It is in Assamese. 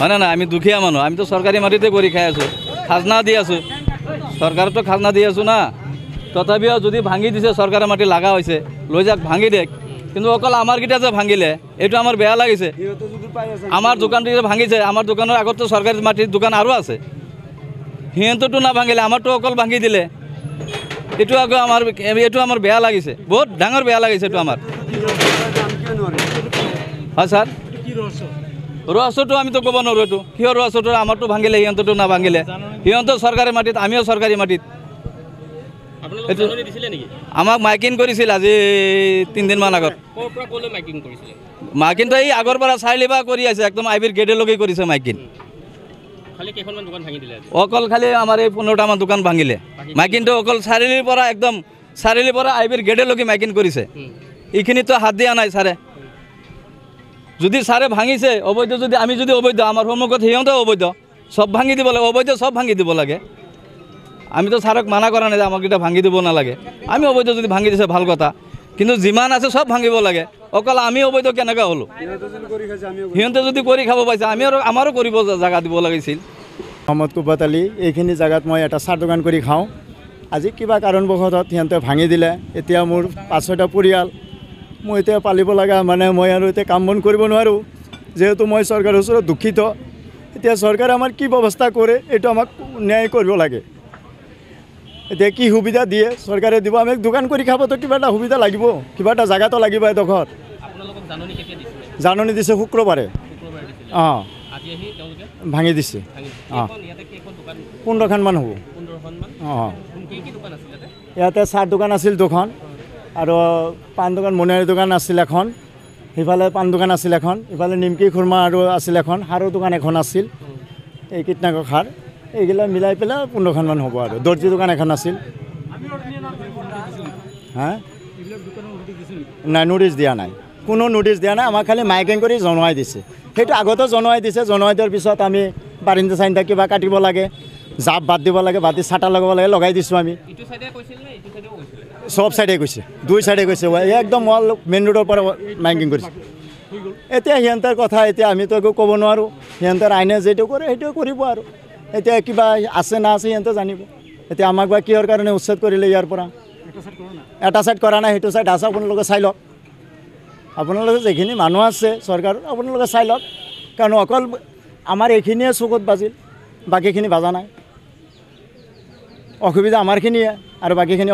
হয় না আমি দুখীয়া মানুহ আমি তো সৰকাৰি মাটিতে কৰি খাই আছো খাজনা দি আছো সরকারত তো খাজনা দি আছো না তথাপিও যদি ভাঙি দিছে সরকারের মাটি লাগা হয়েছে লৈ যাক ভাঙি দেখ কিন্তু অকল আমার গিটা যে ভাঙিলে এইটো আমার বেয়া লাগিছে আমার দোকানটি যে ভাঙিছে আমার দোকানের আগত তো সরকারি মাটির দোকান আরও আছে সিহঁতটো না ভাঙিলে আমারটো অকল ভাঙি দিলে এইটো আকৌ আমার এইটো আমার বেয়া লাগিছে বহুত ডাঙর বেয়া লাগিছে এইটো আমার হয় স্যার রহস্যটো আমি তো ক'ব নোৱাৰোঁ এইটো কিহৰ ৰহস্যটো আমাৰটো ভাঙিলে সিহঁতটো না ভাঙিলে সিহঁতৰ চৰকাৰী মাটিত আমিও চৰকাৰী মাটিত এইটো আমাক মাইকিং কৰিছিল আজি 3 দিনমান আগত মাইকিংটো এই আগৰ পৰা চাৰিলিবা কৰি আছে একদম আইবিৰ গেটলৈকে কৰিছে মাইকিং অকল খালি আমাৰ এই 15টামান দোকান ভাঙিলে মাইকিংটো অকল চাৰিলিৰ পৰা একদম চাৰিলিৰ পৰা আইবিৰ গেটলৈকে মাইকিং কৰিছে এইখিনিতো হাত দিয়া নাই ছাৰে যদি সারে ভাঙিছে অবৈধ যদি আমি যদি অবৈধ আমার সন্মুখত সিহঁতে অবৈধ সব ভাঙি দিব লাগে অবৈধ সব ভাঙি দিব লাগে আমি তো সারক মানা করা নাই যে আমাক এটা ভাঙি দিব নালাগে আমি অবৈধ যদি ভাঙি দিছে ভাল কথা কিন্তু যিমান আছে সব ভাঙিব লাগে অকল আমি অবৈধ কেনেকৈ হলো সিহঁতে যদি কৰি খাব পাইছে আমি আৰু আমাৰো কৰিব জাগা দিব লাগিছিল মোহাম্মদ কুব্বত আলী এইখিনি জাগাত মই এটা চাহ দোকান কৰি খাওঁ আজি কিবা কাৰণবশতঃ সিহঁতে ভাঙি দিলে এতিয়া মোৰ 5-6টা পৰিয়াল মই এতিয়া পালিব লগা মানে মই আৰু এতিয়া কাম বন কৰিব নোৱাৰোঁ যেহেতু মই চৰকাৰৰ ওচৰত দুখিত এতিয়া চৰকাৰে আমাৰ কি ব্যৱস্থা কৰে এইটো আমাক ন্যায় কৰিব লাগে এতিয়া কি সুবিধা দিয়ে চৰকাৰে দিব আমি দোকান কৰি খাবতো কিবা এটা সুবিধা লাগিব কিবা এটা জাগাতো লাগিব এডোখৰ জাননী দিছে শুক্ৰবাৰে অঁ ভাঙি দিছে অঁ 15খানমান হ'ব অঁ ইয়াতে চাহ দোকান আছিল দুখন আৰু পাণ দোকান মণিহাৰী দোকান আছিল এখন সিফালে পাণ দোকান আছিল এখন ইফালে নিমকি খুৰমা আৰু আছিল এখন সাৰৰ দোকান এখন আছিল এই কীটনাশক সাৰ এইগিলা মিলাই পেলাই 15খানমান হ'ব আৰু দৰ্জী দোকান এখন আছিল হা নাই নোটিছ দিয়া নাই কোনো নোটিছ দিয়া নাই আমাক খালি মাইকিং কৰি জনোৱাই দিছে সেইটো আগতে জনোৱাই দিছে জনোৱাই দিয়াৰ পিছত আমি বাৰিন্দা চাৰিন্দা কিবা কাটিব লাগে জাপ বাদ দিব লাগে বাতি চাটা লগাব লাগে লগাই দিছোঁ আমি সব সাইডে কৈছে দুই সাইডে কৈছে একদম ওয়াল মেইন ৰোডৰ পৰা মাইকিং কৰিছে এতিয়া সিহঁতৰ কথা এতিয়া আমিতো একো ক'ব নোৱাৰোঁ সিহঁতৰ আইনে যিটো কৰে সেইটোৱে কৰিব আৰু এতিয়া কিবা আছে না আছে সিহঁতে জানিব এতিয়া আমাক বা কিহৰ কাৰণে উচ্ছেদ কৰিলে ইয়াৰ পৰা এটা সাইড কৰা নাই সেইটো সাইড আছে আপোনালোকে চাই লওক আপোনালোকে যিখিনি মানুহ আছে চৰকাৰৰ আপোনালোকে চাই লওক কাৰণ অকল আমাৰ এইখিনিয়ে চকুত বাজিল বাকীখিনি বাজা নাই অসুবিধা আমাৰখিনিয়ে আৰু বাকীখিনি